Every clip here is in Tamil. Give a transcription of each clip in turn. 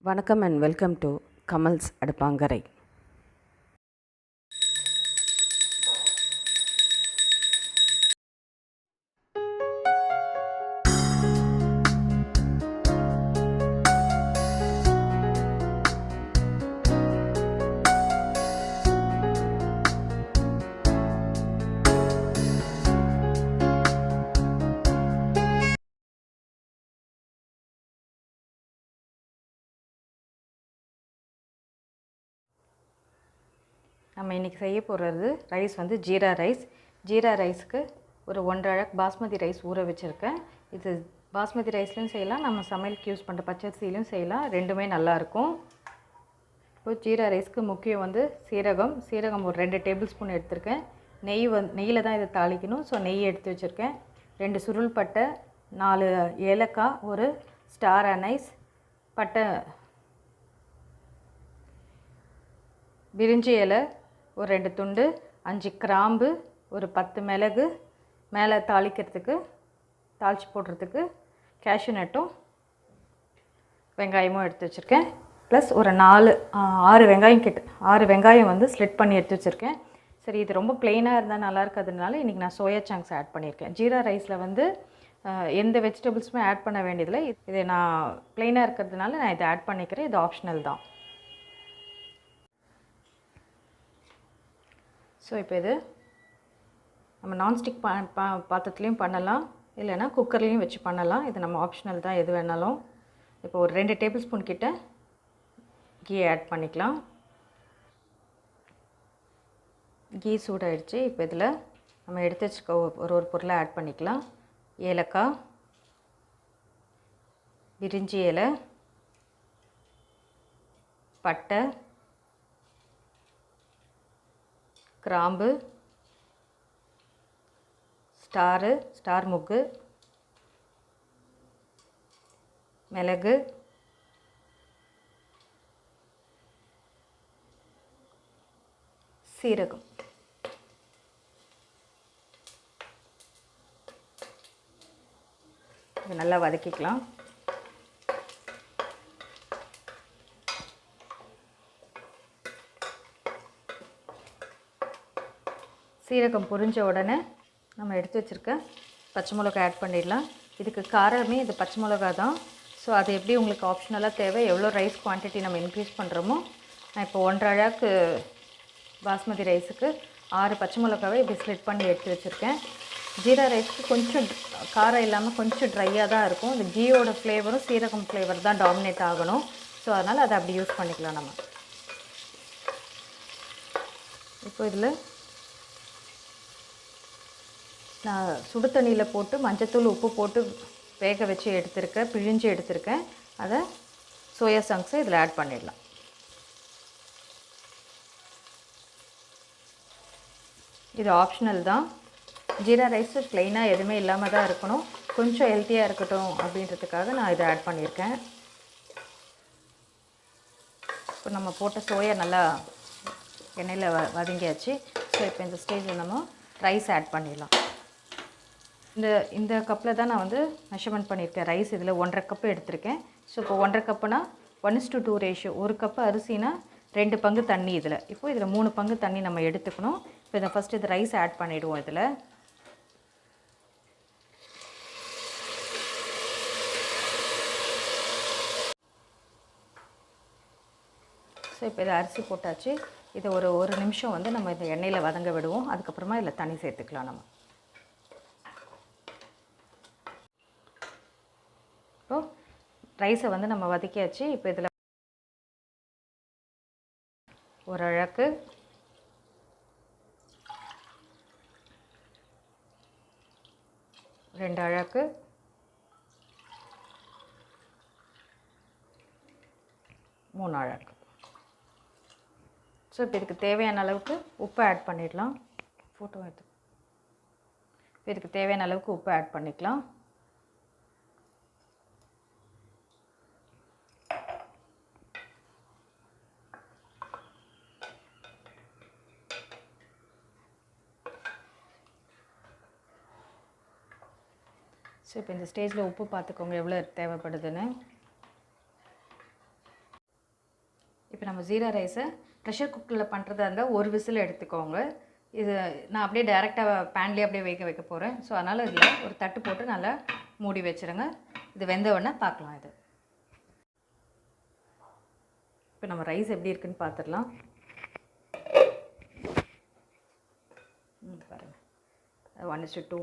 வணக்கம் and welcome to KAMALS ADUPANKARAI. நம்ம இன்றைக்கி செய்ய போகிறது ரைஸ் வந்து ஜீரா ரைஸ். ஜீரா ரைஸ்க்கு ஒரு 1.5 அழகு பாஸ்மதி ரைஸ் ஊற வச்சுருக்கேன். இது பாஸ்மதி ரைஸ்லையும் செய்யலாம், நம்ம சமையலுக்கு யூஸ் பண்ணுற பச்சரிசிலையும் செய்யலாம், ரெண்டுமே நல்லாயிருக்கும். இப்போ ஜீரா ரைஸ்க்கு முக்கியம் வந்து சீரகம் ஒரு 2 டேபிள் ஸ்பூன் எடுத்திருக்கேன். நெய்யில் தான் இதை தாளிக்கணும். ஸோ நெய் எடுத்து வச்சுருக்கேன். 2 சுருள் பட்டை, 4 ஏலக்காய், ஒரு ஸ்டார் அனைஸ், பட்டை, பிரிஞ்சி இலை ஒரு 2 துண்டு, 5 கிராம்பு, ஒரு 10 மிளகு, மேலே தாளிச்சு போடுறதுக்கு கேஷ்யூ நட்டும் வெங்காயமும் எடுத்து வச்சுருக்கேன். ப்ளஸ் ஒரு 6 வெங்காயம் வந்து ஸ்லிட் பண்ணி எடுத்து வச்சுருக்கேன். சரி, இது ரொம்ப ப்ளெயினாக இருந்தால் நல்லா இருக்கிறதுனால இன்றைக்கி நான் சோயா சங்க்ஸ் ஆட் பண்ணியிருக்கேன். ஜீரா ரைஸில் வந்து எந்த வெஜிடபிள்ஸுமே ஆட் பண்ண வேண்டியதில்லை. இது நான் ப்ளெயினாக இருக்கிறதுனால நான் இதை ஆட் பண்ணிக்கிறேன். இது ஆப்ஷனல் தான். ஸோ இப்போ இது நம்ம நான்ஸ்டிக் பாத்திரத்துலேயும் பண்ணலாம், இல்லைன்னா குக்கர்லேயும் வச்சு பண்ணலாம். இது நம்ம ஆப்ஷனல் தான், எது வேணாலும். இப்போ ஒரு 2 டேபிள் ஸ்பூன் கிட்ட கீ ஆட் பண்ணிக்கலாம். கீ சூடாகிடுச்சு. இப்போ இதில் நம்ம எடுத்து வச்சுக்க ஒரு பொருளை ஆட் பண்ணிக்கலாம். ஏலக்காய், பிரிஞ்சி இலை, பட்டை, கிராம்பு, ஸ்டார் முக்கு, மிளகு, சீரகம். இது நல்லா வதக்கிக்கலாம். சீரகம் பொரிஞ்ச உடனே நம்ம எடுத்து வச்சுருக்க பச்சை மிளகா ஆட் பண்ணிடலாம். இதுக்கு காரமே இது பச்சை மிளகா தான். ஸோ அது எப்படி உங்களுக்கு ஆப்ஷனலாக தேவை, எவ்வளோ ரைஸ் குவான்டிட்டி நம்ம இன்க்ரீஸ் பண்ணுறோமோ. நான் இப்போ 1.5 அழகு பாஸ்மதி ரைஸுக்கு 6 பச்சை மிளகாவை இப்படி ஸ்லிட் பண்ணி எடுத்து வச்சுருக்கேன். ஜீரா ரைஸ்க்கு கொஞ்சம் காரம் இல்லாமல் கொஞ்சம் ட்ரையாக தான் இருக்கும். இந்த கீயோட ஃப்ளேவரும் சீரகம் ஃப்ளேவர் தான் டாமினேட் ஆகணும். ஸோ அதனால் அதை அப்படி யூஸ் பண்ணிக்கலாம் நம்ம. இப்போ இதில் நான் சுடு தண்ணியில் போட்டு மஞ்சத்தூள் உப்பு போட்டு வேக வச்சு எடுத்துருக்கேன், பிழிஞ்சு எடுத்துருக்கேன். அதை சோயா சங்க்ஸை இதில் ஆட் பண்ணிடலாம். இது ஆப்ஷனல் தான். ஜீரா ரைஸ் ப்ளெயினாக எதுவுமே இல்லாமல் தான் இருக்கணும், கொஞ்சம் ஹெல்த்தியாக இருக்கட்டும் அப்படின்றதுக்காக நான் இதை ஆட் பண்ணியிருக்கேன். இப்போ நம்ம போட்ட சோயா நல்லா எண்ணெயில் வதங்கியாச்சு. ஸோ இப்போ இந்த ஸ்டேஜில் நம்ம ரைஸ் ஆட் பண்ணிடலாம். இந்த கப்பில் தான் நான் வந்து மெஷர்மெண்ட் பண்ணியிருக்கேன். ரைஸ் இதில் 1.5 கப்பு எடுத்திருக்கேன். ஸோ இப்போ 1.5 கப்புனா 1:2 ரேஷியோ. 1 கப்பு அரிசினா 2 பங்கு தண்ணி இதில். இப்போ இதில் 3 பங்கு தண்ணி நம்ம எடுத்துக்கணும். இப்போ இதை ஃபஸ்ட்டு இது ரைஸ் ஆட் பண்ணிவிடுவோம் இதில். ஸோ இப்போ இதை அரிசி போட்டாச்சு. இதை ஒரு நிமிஷம் வந்து நம்ம இந்த எண்ணெயில் வதங்க விடுவோம். அதுக்கப்புறமா இதில் தண்ணி சேர்த்துக்கலாம் நம்ம. இப்போ ரைஸை வந்து நம்ம வதக்கியாச்சு. இப்போ இதில் ஒரு அழகு, ரெண்டு அழகு, 3 அழகு. ஸோ இப்போ இதுக்கு தேவையான அளவுக்கு உப்பு ஆட் பண்ணிடலாம். இப்போ இதுக்கு தேவையான அளவுக்கு உப்பு ஆட் பண்ணிக்கலாம். ஸோ இப்போ இந்த ஸ்டேஜில் உப்பு பார்த்துக்கோங்க எவ்வளோ தேவைப்படுதுன்னு. இப்போ நம்ம ஜீரா ரைஸை ப்ரெஷர் குக்கரில் பண்ணுறதா இருந்தால் ஒரு விசில் எடுத்துக்கோங்க. இது நான் அப்படியே டேரெக்டாக பேன்லேயே அப்படியே வைக்க போகிறேன். ஸோ அதனால் இதில் ஒரு தட்டு போட்டு நல்லா மூடி வச்சுருங்க. இது வெந்த உடனே பார்க்கலாம். இது இப்போ நம்ம ரைஸ் எப்படி இருக்குன்னு பார்த்துடலாம். பாருங்கள், 1:2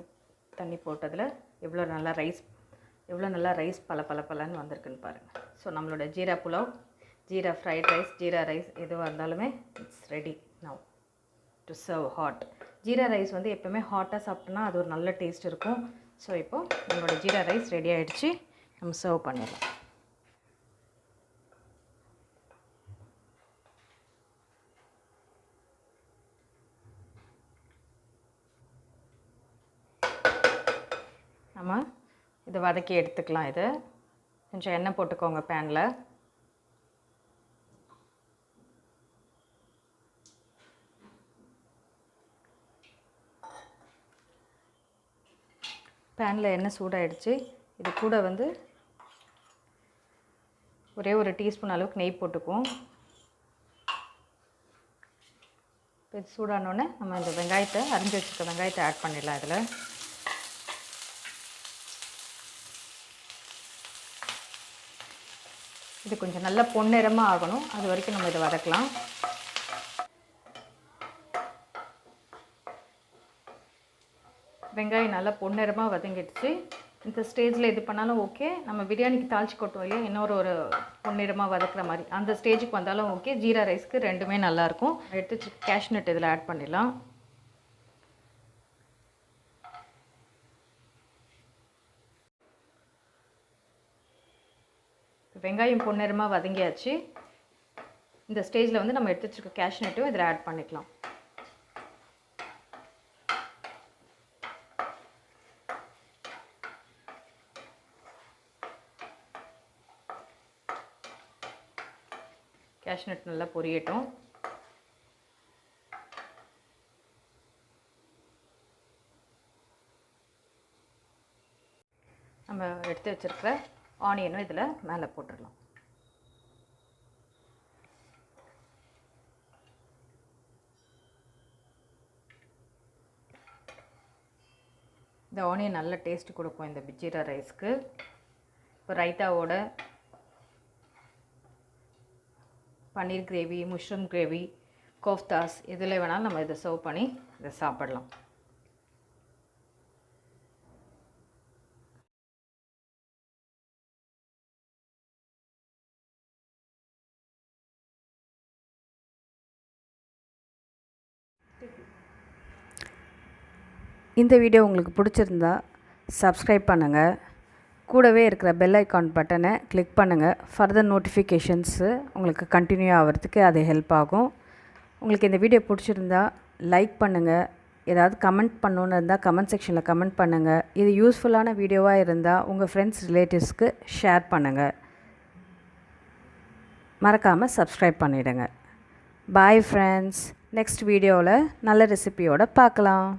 தண்ணி போட்டதில் எவ்வளோ நல்லா ரைஸ் பலன்னு வந்திருக்குன்னு பாருங்கள். ஸோ நம்மளோட jeera pulao, jeera fried rice, jeera rice எதுவாக இருந்தாலுமே it's ready now to serve hot. Jeera rice வந்து எப்போவுமே ஹாட்டாக சாப்பிட்டோன்னா அது ஒரு நல்ல டேஸ்ட் இருக்கும். ஸோ இப்போது நம்மளோட ஜீரா ரைஸ் ரெடி ஆகிடுச்சு. நம்ம சர்வ் பண்ணிடலாம். நம்ம இதை வதக்கி எடுத்துக்கலாம். இது கொஞ்சம் எண்ணெய் போட்டுக்கோங்க பேனில். பேனில் எண்ணெய் சூடாகிடுச்சு. இது கூட வந்து ஒரே ஒரு டீஸ்பூன் அளவுக்கு நெய் போட்டுக்குவோம். இப்போ இது சூடானோடனே நம்ம இந்த வெங்காயத்தை, அரிஞ்சு வச்சுருக்க வெங்காயத்தை ஆட் பண்ணிடலாம். இதில் இது கொஞ்சம் நல்லா பொன்னிறமாக ஆகணும். அது வரைக்கும் நம்ம இதை வதக்கலாம். வெங்காயம் நல்லா பொன்னிறமாக வதங்கிடுச்சு. இந்த ஸ்டேஜில் இது பண்ணாலும் ஓகே. நம்ம பிரியாணிக்கு தாளிச்சு கொட்டோம் இல்லையா, இன்னொரு பொன்னிறமாக வதக்குற மாதிரி அந்த ஸ்டேஜுக்கு வந்தாலும் ஓகே. ஜீரா ரைஸ்க்கு ரெண்டுமே நல்லாயிருக்கும். எடுத்து கேஷ்நட் இதில் ஆட் பண்ணிடலாம். வெங்காயம் பொன்னிறமாக வதங்கியாச்சு. இந்த ஸ்டேஜில் வந்து நம்ம எடுத்து வச்சுருக்க கேஷ்நட்டும் இதில் ஆட் பண்ணிக்கலாம். கேஷ்நட் நல்லா பொரியட்டும். நம்ம எடுத்து வச்சுருக்கிற ஆனியனும் இதில் மேலே போட்டுடலாம். இந்த ஆனியன் நல்ல டேஸ்ட் கொடுக்கும் இந்த ஜீரா ரைஸ்க்கு. இப்போ ரைத்தாவோட பன்னீர் கிரேவி, முஷ்ரூம் கிரேவி, கோஃப்தாஸ் இதில் வேணாலும் நம்ம இதை சர்வ் பண்ணி இதை சாப்பிடலாம். இந்த வீடியோ உங்களுக்கு பிடிச்சிருந்தா சப்ஸ்கிரைப் பண்ணுங்கள். கூடவே இருக்கிற பெல் ஐக்கான் பட்டனை கிளிக் பண்ணுங்கள். ஃபர்தர் நோட்டிஃபிகேஷன்ஸு உங்களுக்கு கண்டினியூ ஆகிறதுக்கு அது ஹெல்ப் ஆகும். உங்களுக்கு இந்த வீடியோ பிடிச்சிருந்தா லைக் பண்ணுங்கள். ஏதாவது கமெண்ட் பண்ணணுன்னு இருந்தால் கமெண்ட் செக்ஷனில் கமெண்ட் பண்ணுங்கள். இது யூஸ்ஃபுல்லான வீடியோவாக இருந்தால் உங்கள் ஃப்ரெண்ட்ஸ் ரிலேட்டிவ்ஸ்க்கு ஷேர் பண்ணுங்கள். மறக்காமல் சப்ஸ்கிரைப் பண்ணிவிடுங்க. Bye friends. நெக்ஸ்ட் வீடியோவில் நல்ல ரெசிபியோடு பார்க்கலாம்.